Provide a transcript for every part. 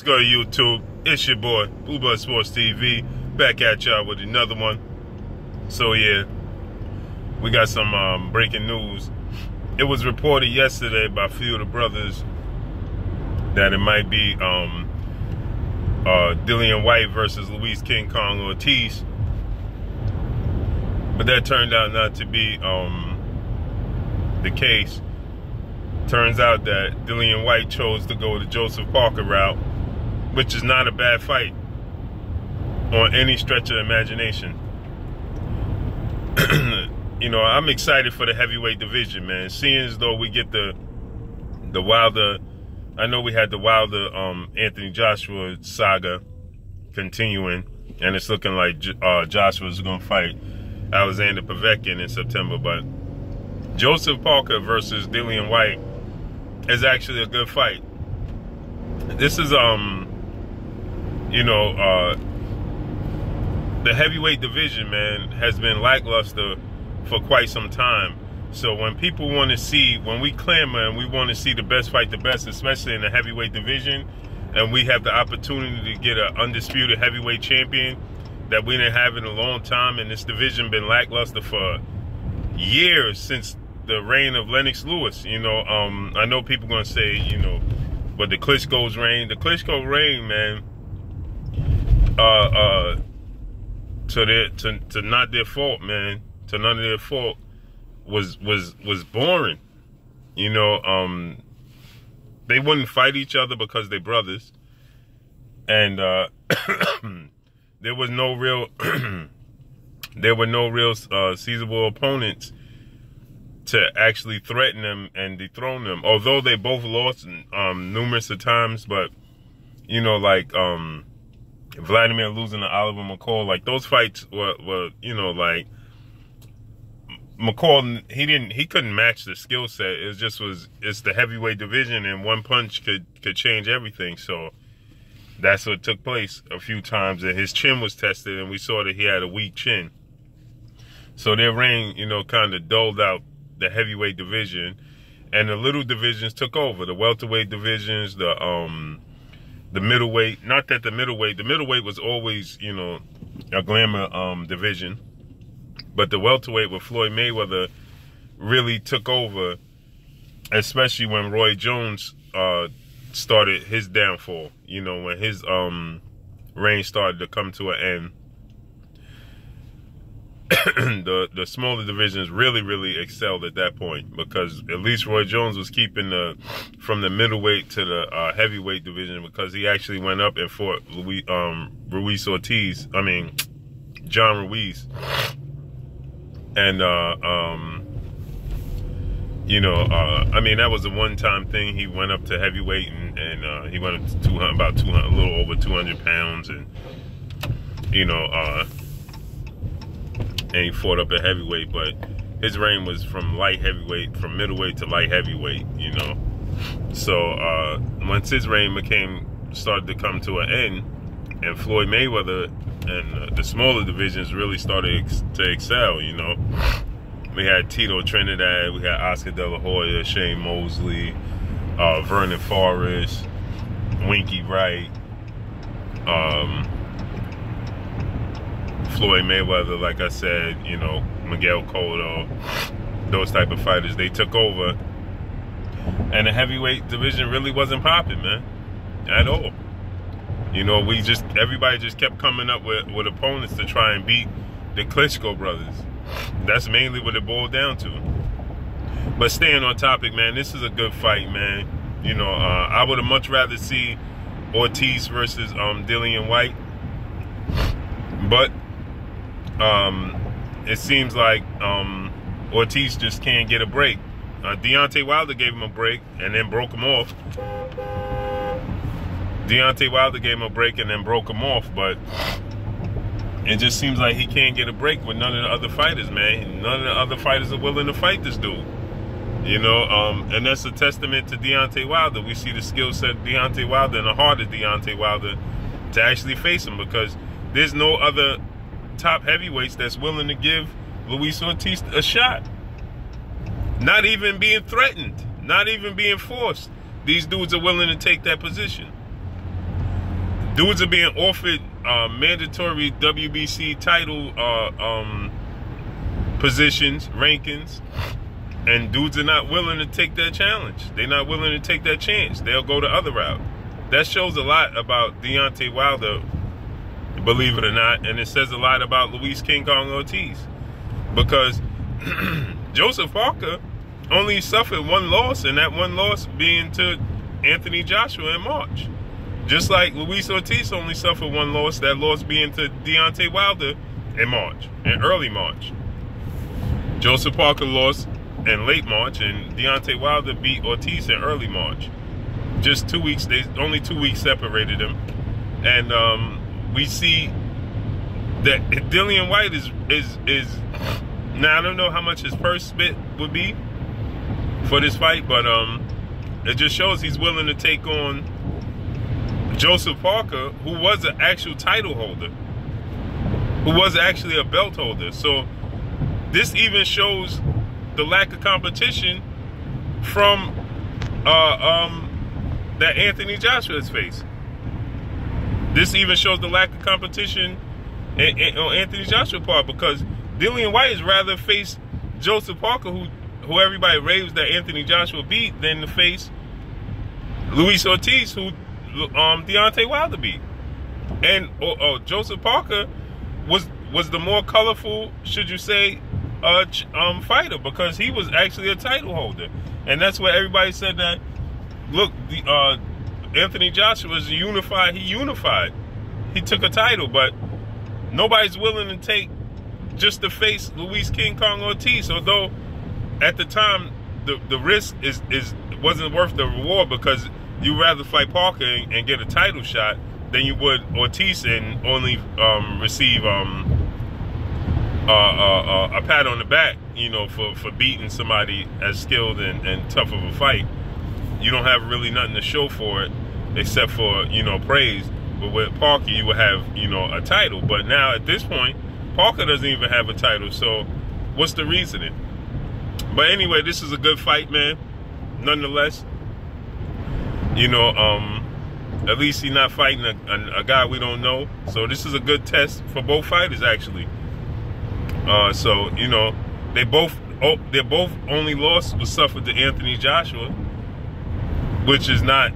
Let's go to YouTube. It's your boy, Blue Blood Sports TV, back at y'all with another one. So yeah, we got some breaking news. It was reported yesterday by a few of the brothers that it might be Dillian Whyte versus Luis King Kong Ortiz. But that turned out not to be the case. Turns out that Dillian Whyte chose to go the Joseph Parker route, which is not a bad fight on any stretch of imagination. You know, I'm excited for the heavyweight division, man. Seeing as though we get the Wilder, I know we had the Wilder Anthony Joshua saga continuing, and it's looking like Joshua's gonna fight Alexander Povetkin in September, but Joseph Parker versus Dillian Whyte is actually a good fight. This is you know, the heavyweight division, man, has been lackluster for quite some time. So when people want to see, when we clamor and we want to see the best fight the best, especially in the heavyweight division, and we have the opportunity to get an undisputed heavyweight champion that we didn't have in a long time, and this division been lackluster for years since the reign of Lennox Lewis. You know, I know people gonna say, you know, but the Klitschko's reign, man, to not their fault, man, to none of their fault, was boring. You know, they wouldn't fight each other because they're brothers, and there was no real seizable opponents to actually threaten them and dethrone them. Although they both lost numerous of times, but you know, like Vladimir losing to Oliver McCall, like those fights were you know, like McCall, he couldn't match the skill set. It's the heavyweight division, and one punch could change everything. So that's what took place a few times, and his chin was tested, and we saw that he had a weak chin. So their reign, you know, kind of doled out the heavyweight division, and the little divisions took over. The welterweight divisions, the middleweight. Not that the middleweight was always, you know, a glamour division, but the welterweight with Floyd Mayweather really took over, especially when Roy Jones started his downfall. You know, when his reign started to come to an end. The smaller divisions really excelled at that point, because at least Roy Jones was keeping from the middleweight to the heavyweight division, because he actually went up and fought John Ruiz, and you know, I mean, that was a one-time thing. He went up to heavyweight, and he went up to a little over 200 pounds, and you know, and he fought up at heavyweight, but his reign was from middleweight to light heavyweight, you know. So once his reign started to come to an end, and Floyd Mayweather and the smaller divisions really started to excel, you know. We had Tito Trinidad, we had Oscar De La Hoya, Shane Mosley, Vernon Forrest, Winky Wright, Floyd Mayweather, like I said, you know, Miguel Cotto, those type of fighters, they took over, and the heavyweight division really wasn't popping, man, at all. You know, everybody just kept coming up with opponents to try and beat the Klitschko brothers. That's mainly what it boiled down to. But staying on topic, man, this is a good fight, man. You know, I would have much rather see Ortiz versus Dillian Whyte, but it seems like Ortiz just can't get a break. Deontay Wilder gave him a break and then broke him off. But it just seems like he can't get a break with none of the other fighters, man. None of the other fighters are willing to fight this dude. You know, and that's a testament to Deontay Wilder. We see the skill set of Deontay Wilder and the heart of Deontay Wilder to actually face him, because there's no other top heavyweights that's willing to give Luis Ortiz a shot. Not even being threatened, not even being forced. These dudes are willing to take that position. Dudes are being offered mandatory WBC title positions, rankings, and dudes are not willing to take that challenge. They're not willing to take that chance. They'll go the other route. That shows a lot about Deontay Wilder, believe it or not, and it says a lot about Luis King Kong Ortiz, because Joseph Parker only suffered one loss, and that one loss being to Anthony Joshua in March. Just like Luis Ortiz only suffered one loss, that loss being to Deontay Wilder in March, in early March. Joseph Parker lost in late March, and Deontay Wilder beat Ortiz in early March. Just 2 weeks, only 2 weeks separated them. And we see that Dillian Whyte is now, I don't know how much his purse bit would be for this fight, but it just shows he's willing to take on Joseph Parker, who was an actual title holder, who was actually a belt holder. So this even shows the lack of competition from that Anthony Joshua's face. This even shows the lack of competition on Anthony Joshua's part, because Dillian Whyte is rather face Joseph Parker, who everybody raves that Anthony Joshua beat, than to face Luis Ortiz, who Deontay Wilder beat. And Joseph Parker was the more colorful, should you say, fighter, because he was actually a title holder. And that's where everybody said that, look, Anthony Joshua is unified. He unified. He took a title, but nobody's willing to take just to face Luis King Kong Ortiz. Although at the time the risk wasn't worth the reward, because you rather fight Parker and get a title shot than you would Ortiz and only receive a pat on the back, you know, for beating somebody as skilled and tough of a fight. You don't have really nothing to show for it except for, you know, praise. But with Parker, you would have, you know, a title. But now at this point, Parker doesn't even have a title. So what's the reasoning? But anyway, this is a good fight, man. Nonetheless, you know, at least he's not fighting a guy we don't know. So this is a good test for both fighters, actually. So, you know, they both only loss was suffered to Anthony Joshua, which is not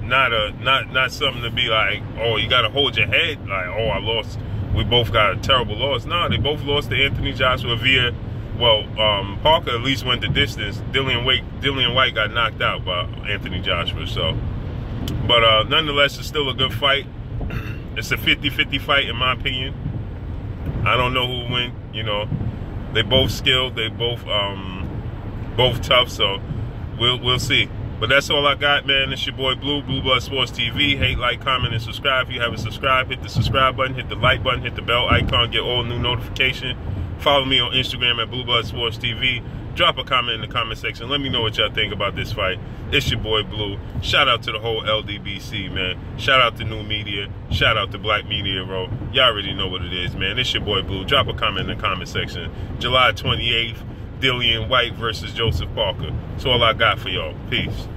something to be like, oh, you got to hold your head like, oh, I lost. We both got a terrible loss. No, they both lost to Anthony Joshua via, well, Parker at least went the distance. Dillian Whyte got knocked out by Anthony Joshua. So, but nonetheless, it's still a good fight. It's a 50-50 fight, in my opinion. I don't know who will win. You know, they both skilled. They both tough. So we'll see. But that's all I got, man. It's your boy Blue Blood Sports TV. Hate, like, comment, and subscribe. If you haven't subscribed, hit the subscribe button, hit the like button, hit the bell icon, get all new notification. Follow me on Instagram at Blue Blood Sports TV. Drop a comment in the comment section. Let me know what y'all think about this fight. It's your boy Blue. Shout out to the whole LDBC, man. Shout out to New Media. Shout out to Black Media Row. Y'all already know what it is, man. It's your boy Blue. Drop a comment in the comment section. July 28th, Dillian Whyte versus Joseph Parker. That's all I got for y'all. Peace.